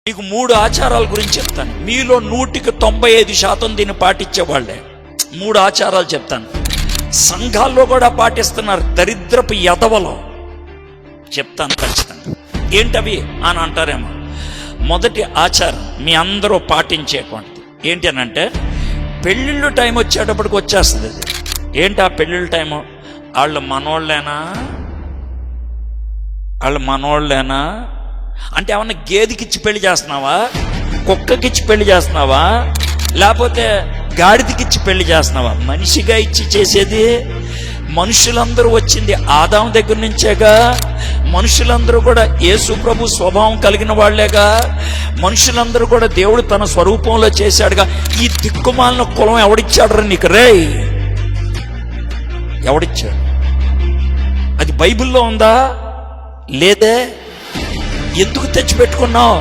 మీకు 3 ఆచారాల గురించి చెప్తాను. మీలో 195% దీన్ని పాటించేవాళ్ళే. 3 ఆచారాలు చెప్తాను. సంఘాల్లో కూడా పాటిస్తున్నారు, దరిద్రపు యదవలో. చెప్తాను ఖచ్చితంగా. ఏంటవి అని అంటారేమో. మొదటి ఆచారం మీ అందరూ పాటించేటువంటి ఏంటి అని అంటే, పెళ్ళిళ్ళు టైం వచ్చేటప్పటికి వచ్చేస్తుంది అది. ఏంటి ఆ పెళ్ళిళ్ళ టైము? వాళ్ళు మనోళ్ళేనా అంటే ఏమన్నా గేదెకిచ్చి పెళ్లి చేస్తున్నావా, కుక్కకిచ్చి పెళ్లి చేస్తున్నావా, లేకపోతే గాడిదకిచ్చి పెళ్లి చేస్తున్నావా? మనిషిగా ఇచ్చి చేసేది. మనుషులందరూ వచ్చింది ఆదాము దగ్గర నుంచేగా. మనుషులందరూ కూడా యేసు ప్రభు స్వభావం కలిగిన వాళ్లేగా. మనుషులందరూ కూడా దేవుడు తన స్వరూపంలో చేశాడుగా. ఈ దిక్కుమాలిన కులం ఎవడిచ్చాడు నీకు? రే, ఎవడిచ్చాడు? అది బైబిల్లో ఉందా? లేదే. ఎందుకు తెచ్చిపెట్టుకున్నావు?